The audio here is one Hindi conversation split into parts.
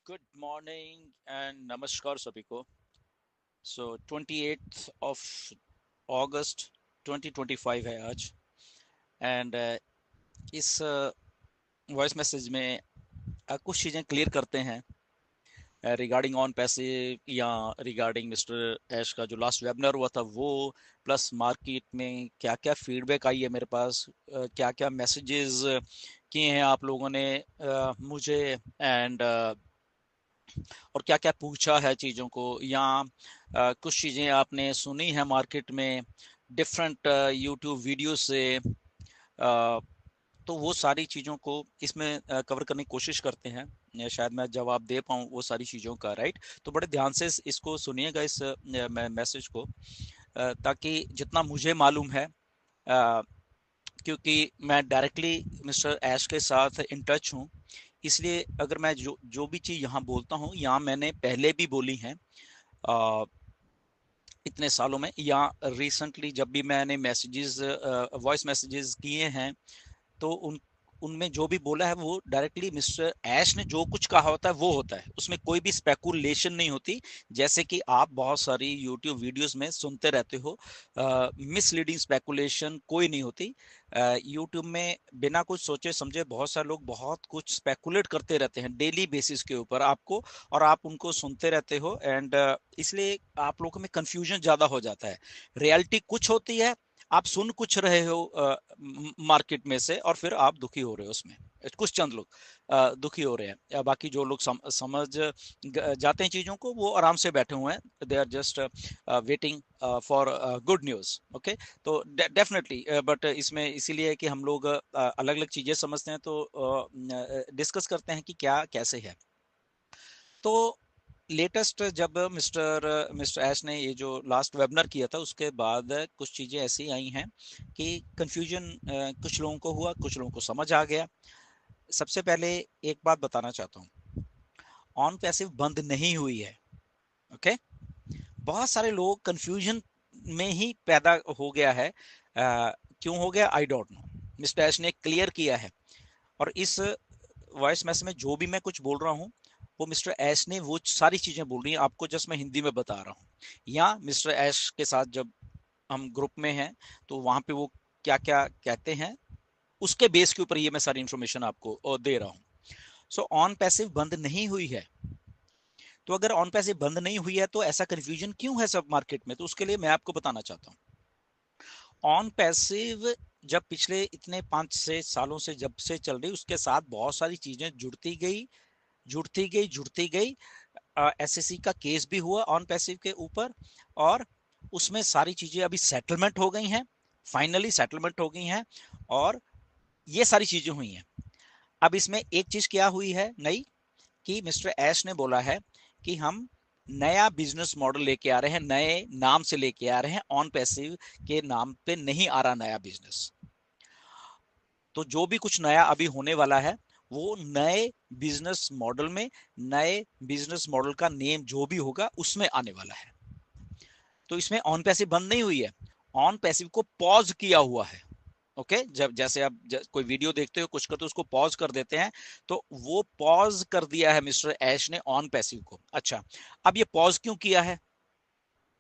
गुड मॉर्निंग एंड नमस्कार सभी को। सो 28th ऑफ अगस्त 2025 है आज। एंड इस वॉइस मैसेज में कुछ चीज़ें क्लियर करते हैं रिगार्डिंग ऑन पैसे या रिगार्डिंग मिस्टर ऐश का जो लास्ट वेबिनार हुआ था वो, प्लस मार्केट में क्या क्या फीडबैक आई है मेरे पास, क्या क्या मैसेजेस किए हैं आप लोगों ने मुझे, एंड और क्या क्या पूछा है चीज़ों को, या कुछ चीज़ें आपने सुनी है मार्केट में डिफरेंट यूट्यूब वीडियो से। तो वो सारी चीज़ों को इसमें कवर करने की कोशिश करते हैं। शायद मैं जवाब दे पाऊँ वो सारी चीज़ों का, राइट। तो बड़े ध्यान से इसको सुनिएगा, इस मैसेज को, ताकि जितना मुझे मालूम है, क्योंकि मैं डायरेक्टली मिस्टर ऐश के साथ इन टच हूँ, इसलिए अगर मैं जो जो भी चीज़ यहाँ बोलता हूँ, यहाँ मैंने पहले भी बोली हैं इतने सालों में, या रिसेंटली जब भी मैंने मैसेजेस, वॉइस मैसेजेस किए हैं, तो उनमें जो भी बोला है वो डायरेक्टली मिस्टर ऐश ने जो कुछ कहा होता है वो होता है, उसमें कोई भी स्पेकुलेशन नहीं होती। जैसे कि आप बहुत सारी यूट्यूब वीडियोस में सुनते रहते हो, मिसलीडिंग स्पेकुलेशन कोई नहीं होती। यूट्यूब में बिना कुछ सोचे समझे बहुत सारे लोग बहुत कुछ स्पेकुलेट करते रहते हैं डेली बेसिस के ऊपर आपको, और आप उनको सुनते रहते हो, एंड इसलिए आप लोगों में कंफ्यूजन ज्यादा हो जाता है। रियलिटी कुछ होती है, आप सुन कुछ रहे हो मार्केट में से, और फिर आप दुखी हो रहे हो उसमें। कुछ चंद लोग दुखी हो रहे हैं, या बाकी जो लोग समझ जाते हैं चीजों को, वो आराम से बैठे हुए हैं, they are just waiting for good news. Okay, तो डेफिनेटली, बट इसमें इसीलिए कि हम लोग अलग अलग चीजें समझते हैं, तो डिस्कस करते हैं कि क्या कैसे है। तो लेटेस्ट जब मिस्टर मिस्टर ऐश ने ये जो लास्ट वेबिनार किया था, उसके बाद कुछ चीज़ें ऐसी आई हैं कि कंफ्यूजन कुछ लोगों को हुआ, कुछ लोगों को समझ आ गया। सबसे पहले एक बात बताना चाहता हूँ, ऑन पैसिव बंद नहीं हुई है। ओके, बहुत सारे लोग कंफ्यूजन में ही पैदा हो गया है। क्यों हो गया, आई डोंट नो। मिस्टर ऐश ने क्लियर किया है, और इस वॉइस मैसेज में जो भी मैं कुछ बोल रहा हूँ, वो मिस्टर ऐश ने वो सारी चीजें बोल रही हैं, आपको जस्ट मैं हिंदी में बता रहा हूँ। या मिस्टर ऐश के साथ जब हम ग्रुप में हैं, तो वहां पे वो क्या क्या कहते हैं, उसके बेस के ऊपर ये मैं सारी इंफॉर्मेशन आपको दे रहा हूँ। सो ऑन पैसिव बंद नहीं हुई है। तो अगर ऑन पैसिव बंद नहीं हुई है, तो ऐसा कंफ्यूजन क्यों है सब मार्केट में, तो उसके लिए मैं आपको बताना चाहता हूँ। ऑन पैसिव जब पिछले इतने 5 से 6 सालों से जब से चल रही, उसके साथ बहुत सारी चीजें जुड़ती गई। एसएससी का केस भी हुआ ऑन पैसिव के ऊपर, और उसमें सारी चीजें अभी सेटलमेंट हो गई हैं, फाइनली सेटलमेंट हो गई हैं, और ये सारी चीजें हुई हैं। अब इसमें एक चीज क्या हुई है नई, कि मिस्टर ऐश ने बोला है कि हम नया बिजनेस मॉडल लेके आ रहे हैं, नए नाम से लेके आ रहे हैं, ऑन पैसिव के नाम पे नहीं आ रहा नया बिजनेस। तो जो भी कुछ नया अभी होने वाला है, वो नए बिजनेस मॉडल में, नए बिजनेस मॉडल का नेम जो भी होगा उसमें आने वाला है। तो इसमें ऑन पैसिव बंद नहीं हुई है, ऑन पैसिव को पॉज किया हुआ है। ओके, जब जैसे आप कोई वीडियो देखते हो कुछ करते हो, उसको पॉज कर देते हैं, तो वो पॉज कर दिया है मिस्टर ऐश ने ऑन पैसिव को। अच्छा, अब ये पॉज क्यों किया है,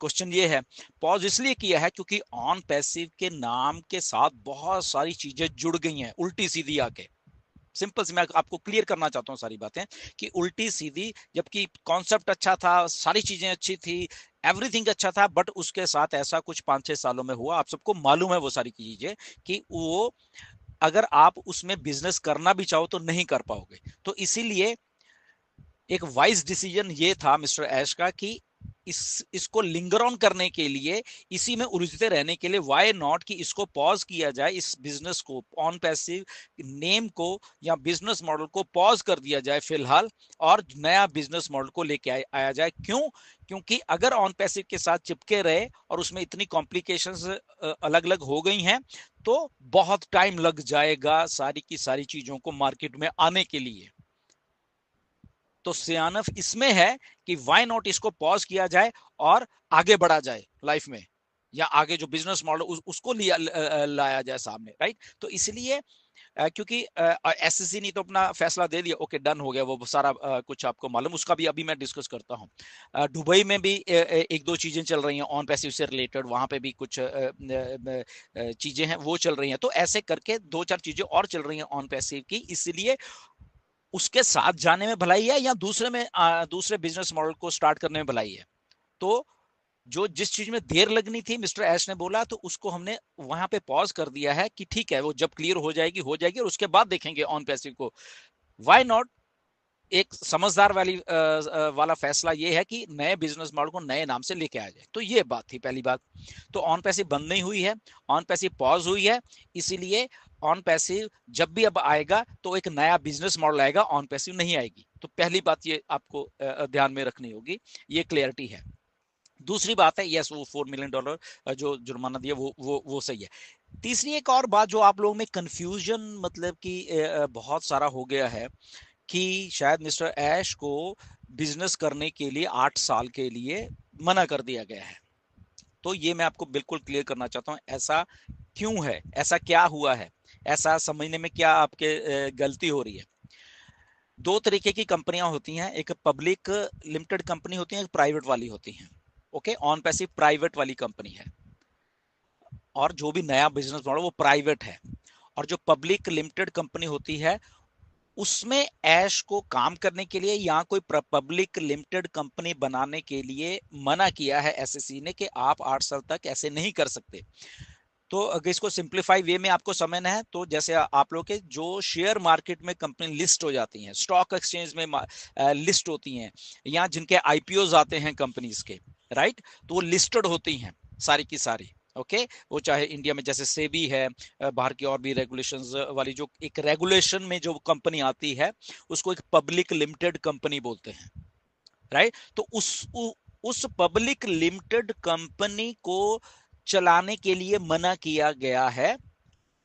क्वेश्चन ये है। पॉज इसलिए किया है क्योंकि ऑन पैसिव के नाम के साथ बहुत सारी चीजें जुड़ गई हैं उल्टी सीधी आके। सिंपल से मैं आपको क्लियर करना चाहता हूँ सारी बातें, कि उल्टी सीधी, जबकि कॉन्सेप्ट अच्छा था, सारी चीजें अच्छी थी, एवरीथिंग अच्छा था, बट उसके साथ ऐसा कुछ 5-6 सालों में हुआ, आप सबको मालूम है वो सारी चीजें, कि वो अगर आप उसमें बिजनेस करना भी चाहो तो नहीं कर पाओगे। तो इसीलिए एक वाइज डिसीजन ये था मिस्टर ऐश का, कि इसको लिंगर ऑन करने के लिए, इसी में उलझते रहने के लिए, व्हाई नॉट कि इसको पॉज किया जाए, इस बिजनेस को, ऑन पैसिव नेम को या बिजनेस मॉडल को पॉज कर दिया जाए फिलहाल, और नया बिजनेस मॉडल को लेके आया जाए। क्यों, क्योंकि अगर ऑन पैसिव के साथ चिपके रहे और उसमें इतनी कॉम्प्लिकेशंस अलग अलग हो गई हैं, तो बहुत टाइम लग जाएगा सारी की सारी चीजों को मार्केट में आने के लिए। तो सियानफ इसमें है कि वाई नॉट इसको पॉज किया जाए और आगे बढ़ा जाए लाइफ में, या आगे जो बिजनेस मॉडल उसको लिया लाया जाए सामने, राइट। तो इसलिए क्योंकि एसएससी ने तो अपना फैसला दे दिया, ओके डन हो गया वो सारा कुछ आपको मालूम, उसका भी अभी मैं डिस्कस करता हूँ। दुबई में भी एक दो चीजें चल रही हैं ऑन पैसिव से रिलेटेड, वहां पे भी कुछ चीजें हैं वो चल रही हैं, तो ऐसे करके दो चार चीजें और चल रही हैं ऑन पैसिव की, इसलिए उसके साथ जाने में भलाई है या दूसरे में दूसरे बिजनेस मॉडल को स्टार्ट करने में भलाई है। तो जो जिस चीज में देर लगनी थी मिस्टर एश ने बोला, तो उसको हमने वहां पे पॉज कर दिया है कि ठीक है वो जब क्लियर हो जाएगी और उसके बाद देखेंगे ऑन पैसिव को। व्हाई नॉट, एक समझदार वाला फैसला ये है कि नए बिजनेस मॉडल को नए नाम से लेके आ जाए। तो ये बात थी पहली बात। तो ऑन पैसिव बंद नहीं हुई है, ऑन पैसिव पॉज हुई है, इसीलिए ऑन पैसिव जब भी अब आएगा तो एक नया बिजनेस मॉडल आएगा, ऑन पैसिव नहीं आएगी। तो पहली बात ये आपको ध्यान में रखनी होगी, ये क्लियरिटी है। दूसरी बात है, यस वो $4 मिलियन जो जुर्माना दिया वो सही है। तीसरी एक और बात जो आप लोगों में कंफ्यूजन मतलब कि बहुत सारा हो गया है कि शायद मिस्टर ऐश को बिजनेस करने के लिए 8 साल के लिए मना कर दिया गया है। तो ये मैं आपको बिल्कुल क्लियर करना चाहता हूं, ऐसा क्यों है, ऐसा क्या हुआ है, ऐसा समझने में क्या आपके गलती हो रही है। दो तरीके की कंपनियां होती हैं, एक पब्लिक लिमिटेड कंपनी होती है, एक प्राइवेट वाली होती है। ओके, ऑन पैसिव प्राइवेट वाली कंपनी है, और जो भी नया बिजनेस मॉडल वो प्राइवेट है। और जो पब्लिक लिमिटेड कंपनी होती है उसमें ऐश को काम करने के लिए या कोई पब्लिक लिमिटेड कंपनी बनाने के लिए मना किया है एसएससी ने कि आप 8 साल तक ऐसे नहीं कर सकते। तो अगर इसको सिंप्लीफाई वे में आपको समझना है, तो जैसे आप लोग के जो शेयर मार्केट में कंपनी लिस्ट हो जाती हैं, स्टॉक एक्सचेंज में लिस्ट होती हैं, या जिनके आईपीओ आते हैं कंपनीज के, राइट, तो वो लिस्टेड होती हैं सारी की सारी। ओके, वो चाहे इंडिया में जैसे सेबी है, बाहर की और भी रेगुलेशंस वाली जो एक रेगुलेशन में जो कंपनी आती है उसको एक पब्लिक लिमिटेड कंपनी बोलते हैं, राइट। तो उस पब्लिक लिमिटेड कंपनी को चलाने के लिए मना किया गया है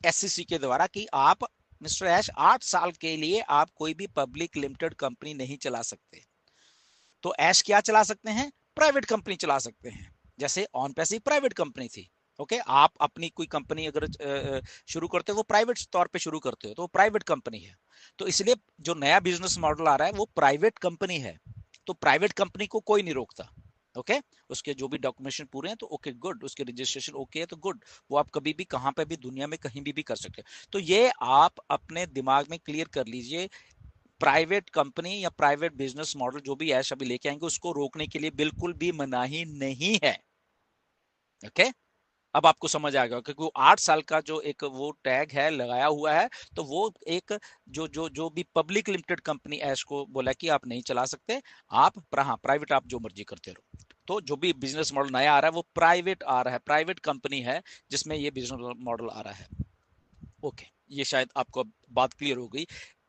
एससीसी के द्वारा कि आप मिस्टर ऐश 8 साल के लिए आप कोई भी पब्लिक लिमिटेड कंपनी नहीं चला सकते। तो ऐश क्या चला सकते हैं, प्राइवेट कंपनी चला सकते हैं, जैसे ऑन पैसिव प्राइवेट कंपनी थी। ओके, आप अपनी कोई कंपनी अगर शुरू करते हो वो प्राइवेट तौर पे शुरू करते हो तो वो प्राइवेट कंपनी है। तो इसलिए जो नया बिजनेस मॉडल आ रहा है वो प्राइवेट कंपनी है, तो प्राइवेट कंपनी को कोई नहीं रोकता। ओके, उसके जो भी डॉक्यूमेंटेशन पूरे हैं तो ओके गुड, उसके रजिस्ट्रेशन ओके है तो गुड, वो आप कभी भी कहां पे भी दुनिया में कहीं भी कर सकते हैं। तो ये आप अपने दिमाग में क्लियर कर लीजिए, प्राइवेट कंपनी या प्राइवेट बिजनेस मॉडल जो भी ऐश अभी लेके आएंगे उसको रोकने के लिए बिल्कुल भी मनाही नहीं है। ओके, अब आपको समझ आ गया, क्योंकि वो 8 साल का जो एक वो टैग है लगाया हुआ है, तो वो एक जो भी पब्लिक लिमिटेड कंपनी ऐश को बोला कि आप नहीं चला सकते, आप हाँ प्राइवेट आप जो मर्जी करते रहो। तो जो भी बिजनेस मॉडल नया आ रहा है वो प्राइवेट आ रहा है, प्राइवेट कंपनी है जिसमें ये बिजनेस मॉडल आ रहा है। ओके, ये शायद आपको बात क्लियर हो गई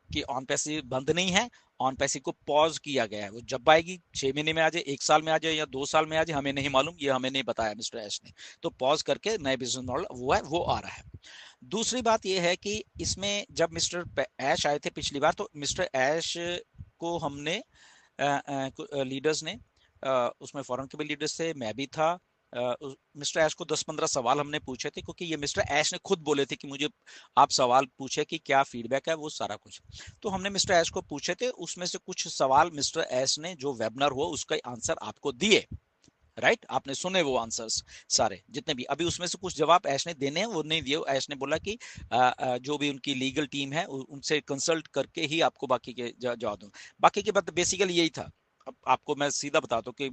कि ऑन पैसिव बंद नहीं है, ऑन पैसिव को पॉज किया गया है। वो जब आएगी 6 महीने में आ जाए, 1 साल में आ जाए या 2 साल में आ जाए हमें नहीं मालूम, ये हमें नहीं बताया मिस्टर ऐश ने। तो पॉज करके नए बिजनेस मॉडल वो है वो आ रहा है। दूसरी बात ये है कि इसमें जब मिस्टर ऐश आए थे पिछली बार, तो मिस्टर ऐश को हमने लीडर्स ने उसमें फॉरेन के भी लीडर्स थे, मैं भी था, मिस्टर ऐश को 10-15 सवाल हमने पूछे थे, क्योंकि ये मिस्टर ऐश ने खुद बोले थे कि मुझे आप सवाल पूछे कि क्या फीडबैक है वो सारा कुछ। तो हमने मिस्टर ऐश को पूछे थे, उसमें से कुछ सवाल मिस्टर ऐश ने जो वेबिनार हुआ उसका आंसर आपको दिए, राइट, आपने सुने वो आंसर्स सारे जितने भी। अभी उसमें से कुछ जवाब ऐश ने देने हैं वो नहीं दिए, ऐश ने बोला कि जो भी उनकी लीगल टीम है उनसे कंसल्ट करके ही आपको बाकी के जवाब दूं। बाकी की बात बेसिकली यही था। अब आपको मैं सीधा बता दूं कि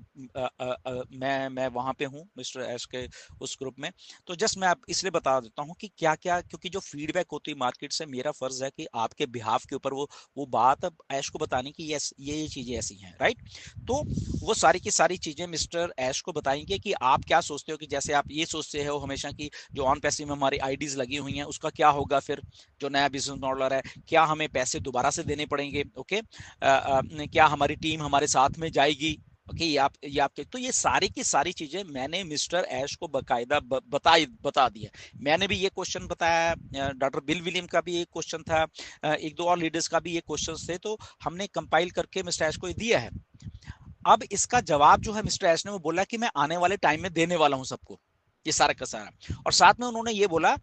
मैं वहां पे हूं मिस्टर ऐश के उस ग्रुप में, तो जस्ट मैं आप इसलिए बता देता हूं कि क्या क्या, क्योंकि जो फीडबैक होती है मार्केट से, मेरा फर्ज है कि आपके बिहाफ के ऊपर वो बात ऐश को बताने की ये चीजें ऐसी हैं, राइट। तो वो सारी की सारी चीजें मिस्टर ऐश को बताएंगे कि आप क्या सोचते हो, कि जैसे आप ये सोचते हो हमेशा कि जो ऑन पैसिव में हमारी आईडीज लगी हुई हैं उसका क्या होगा, फिर जो नया बिजनेस मॉडल है क्या हमें पैसे दोबारा से देने पड़ेंगे, ओके, क्या हमारी टीम हमारे साथ में जाएगी, ओके, ये आपके, तो ये सारी की सारी चीजें मैंने मिस्टर ऐश को बकायदा बता दिया। मैंने भी ये क्वेश्चन बताया, डॉक्टर बिल विलियम का भी एक क्वेश्चन था, एक दो और लीडर्स का भी ये क्वेश्चन थे, तो हमने कंपाइल करके मिस्टर ऐश को दिया है। अब इसका जवाब जो है मिस्टर ऐश ने वो बोला कि मैं आने वाले टाइम में देने वाला हूं सबको। ये सारा का सारा। और साथ में उन्होंने ये बोला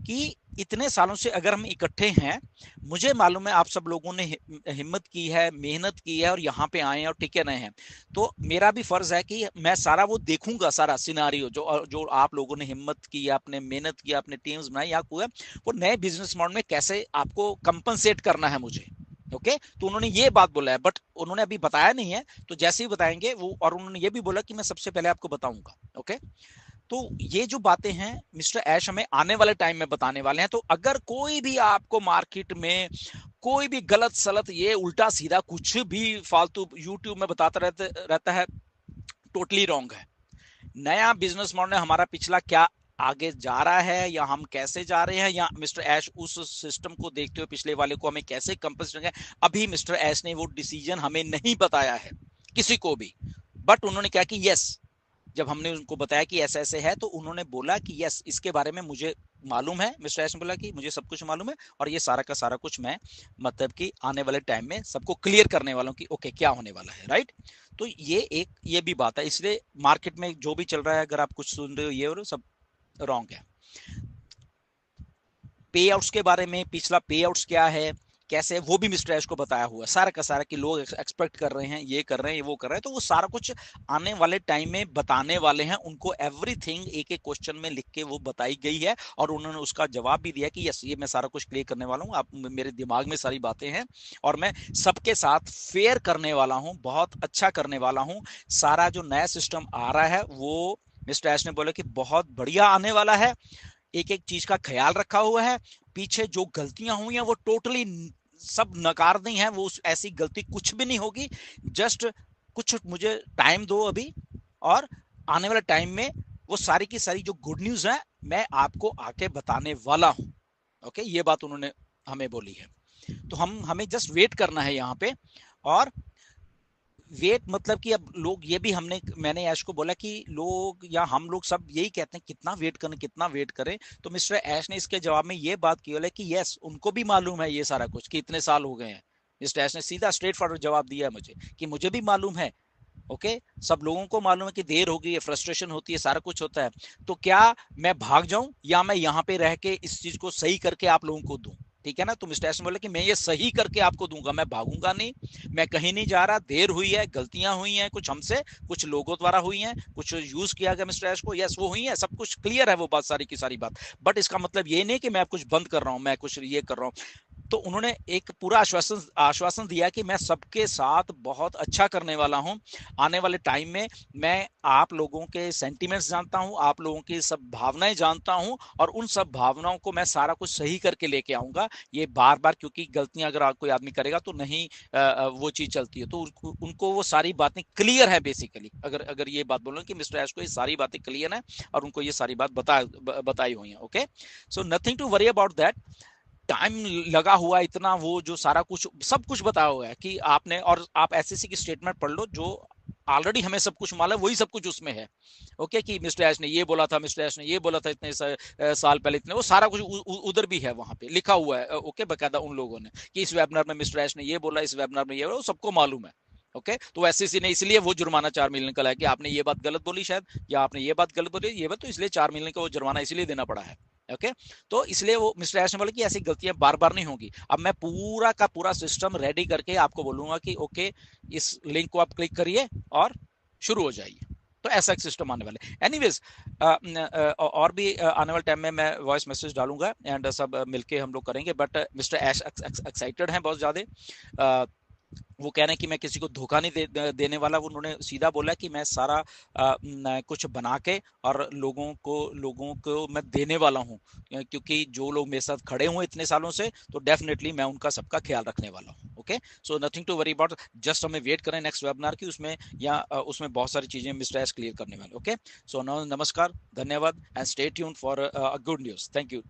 कि इतने सालों से अगर हम इकट्ठे हैं, मुझे मालूम है आप सब लोगों ने हिम्मत की है, मेहनत की है और यहाँ पे आए हैं और टिके रहे हैं, तो मेरा भी फर्ज है कि मैं सारा वो देखूंगा, सारा सिनारियो जो जो आप लोगों ने हिम्मत की, आपने मेहनत की, आपने टीम्स बनाई, या वो नए बिजनेस मॉडल में कैसे आपको कंपनसेट करना है मुझे। ओके, तो उन्होंने ये बात बोला है, बट उन्होंने अभी बताया नहीं है, तो जैसे ही बताएंगे वो, और उन्होंने ये भी बोला कि मैं सबसे पहले आपको बताऊंगा। ओके, तो ये जो बातें हैं मिस्टर ऐश हमें आने वाले टाइम में बताने वाले हैं। तो अगर कोई भी आपको मार्केट में कोई भी गलत सलत ये उल्टा सीधा कुछ भी फालतू यूट्यूब में बताता रहता है, टोटली रॉन्ग है। नया बिजनेस मॉडल हमारा पिछला क्या आगे जा रहा है, या हम कैसे जा रहे हैं, या मिस्टर ऐश उस सिस्टम को देखते हुए पिछले वाले को हमें कैसे कंपनसेट, अभी मिस्टर ऐश ने वो डिसीजन हमें नहीं बताया है किसी को भी। बट उन्होंने क्या कि यस, जब हमने उनको बताया कि ऐसे ऐसे है, तो उन्होंने बोला कि यस इसके बारे में मुझे मालूम है। मिस्टर ऐश ने बोला कि मुझे सब कुछ मालूम है, और ये सारा का सारा कुछ मैं मतलब कि आने वाले टाइम में सबको क्लियर करने वाला हूँ कि ओके क्या होने वाला है, राइट। तो ये भी बात है, इसलिए मार्केट में जो भी चल रहा है, अगर आप कुछ सुन रहे हो ये और सब रॉन्ग है। पे आउट्स के बारे में, पिछला पे आउट्स क्या है, कैसे, वो भी मिस्टर ऐश को बताया हुआ है सारा का सारा, कि लोग एक्सपेक्ट कर रहे हैं, ये कर रहे हैं, वो कर रहे हैं, तो वो सारा कुछ आने वाले टाइम में बताने वाले हैं उनको। एवरीथिंग एक एक क्वेश्चन में लिख के वो बताई गई है, और उन्होंने उसका जवाब भी दिया कि यस ये मैं सारा कुछ क्लियर करने वाला हूँ, आप मेरे दिमाग में सारी बातें हैं, और मैं सबके साथ फेयर करने वाला हूँ, बहुत अच्छा करने वाला हूँ। सारा जो नया सिस्टम आ रहा है वो मिस्टर ऐश ने बोला कि बहुत बढ़िया आने वाला है, एक एक चीज का ख्याल रखा हुआ है, पीछे जो गलतियां हुई हैं वो टोटली सब नकार दी हैं, वो ऐसी गलती कुछ भी नहीं होगी। जस्ट कुछ मुझे टाइम दो अभी, और आने वाले टाइम में वो सारी की सारी जो गुड न्यूज है मैं आपको आके बताने वाला हूं। ओके, ये बात उन्होंने हमें बोली है। तो हमें जस्ट वेट करना है यहाँ पे। और वेट मतलब कि अब लोग ये भी मैंने ऐश को बोला कि लोग या हम लोग सब यही कहते हैं कितना वेट करें, कितना वेट करें। तो मिस्टर ऐश ने इसके जवाब में ये बात की है कि यस उनको भी मालूम है ये सारा कुछ कि इतने साल हो गए हैं। मिस्टर ऐश ने सीधा स्ट्रेट फॉरवर्ड जवाब दिया है मुझे कि मुझे भी मालूम है। ओके, सब लोगों को मालूम है कि देर हो गई है, फ्रस्ट्रेशन होती है, सारा कुछ होता है। तो क्या मैं भाग जाऊं, या मैं यहाँ पे रह के इस चीज को सही करके आप लोगों को दूं? ठीक है ना। तो मिस्टर ऐश ने बोला कि मैं ये सही करके आपको दूंगा, मैं भागूंगा नहीं, मैं कहीं नहीं जा रहा। देर हुई है, गलतियां हुई हैं कुछ हमसे, कुछ लोगों द्वारा हुई हैं, कुछ यूज किया गया मिस्टर ऐश को, यस वो हुई है, सब कुछ क्लियर है वो बात, सारी की सारी बात। बट इसका मतलब ये नहीं कि मैं कुछ बंद कर रहा हूं, मैं कुछ ये कर रहा हूं। तो उन्होंने एक पूरा आश्वासन दिया कि मैं सबके साथ बहुत अच्छा करने वाला हूं आने वाले टाइम में। मैं आप लोगों के सेंटिमेंट्स जानता हूं, आप लोगों की सब भावनाएं जानता हूं, और उन सब भावनाओं को मैं सारा कुछ सही करके लेके आऊंगा। ये बार बार, क्योंकि गलतियां अगर कोई आदमी करेगा तो नहीं वो चीज चलती है, तो उनको वो सारी बातें क्लियर है बेसिकली। अगर अगर ये बात बोलो कि मिस्टर ऐश को ये सारी बातें क्लियर है और उनको ये सारी बात बताई हुई है। Okay, so nothing to worry about that. Time लगा हुआ इतना, वो जो सारा कुछ सब कुछ बताया हुआ है कि आपने, और आप एसएससी की स्टेटमेंट पढ़ लो, जो ऑलरेडी हमें सब कुछ मालूम है वही सब कुछ उसमें है। ओके, कि मिस्टर ऐश ने ये बोला था, मिस्टर ऐश ने ये बोला था इतने साल पहले, इतने, वो सारा कुछ उधर भी है, वहां पे लिखा हुआ है। ओके, बकायदा उन लोगों ने कि इस वेबिनार में मिस्टर ऐश ने ये बोला, इस वेबिनार में ये बोला, सबको मालूम है। ओके, तो एसएससी ने इसलिए वो जुर्माना 4 मिलियन का लाया कि आपने ये बात गलत बोली शायद, या आपने ये बात गलत बोली, ये बात, तो इसलिए 4 मिलियन का वो जुर्माना इसलिए देना पड़ा है। ओके, तो इसलिए वो मिस्टर ऐश ने बोला कि ऐसी गलतियां बार बार नहीं होगी। अब मैं पूरा का पूरा सिस्टम रेडी करके आपको बोलूंगा कि ओके इस लिंक को आप क्लिक करिए और शुरू हो जाइए। तो ऐसा एक सिस्टम आने वाले। एनीवेज, और भी आने वाले टाइम में मैं वॉइस मैसेज डालूंगा एंड सब मिलके हम लोग करेंगे। बट मिस्टर ऐश एक्साइटेड हैं बहुत ज्यादा। वो कह रहे हैं कि मैं किसी को धोखा नहीं देने वाला। उन्होंने सीधा बोला कि मैं सारा कुछ बना के और लोगों को मैं देने वाला हूं, क्योंकि जो लोग मेरे साथ खड़े हुए इतने सालों से, तो डेफिनेटली मैं उनका सबका ख्याल रखने वाला हूं। Okay, so nothing to worry about, just हमें वेट करें नेक्स्ट वेबिनार की, उसमें या उसमें बहुत सारी चीजें मिस्टर एस क्लियर करने वाले। ओके, सो नमस्कार, धन्यवाद, and stay tuned for a good news. Thank you.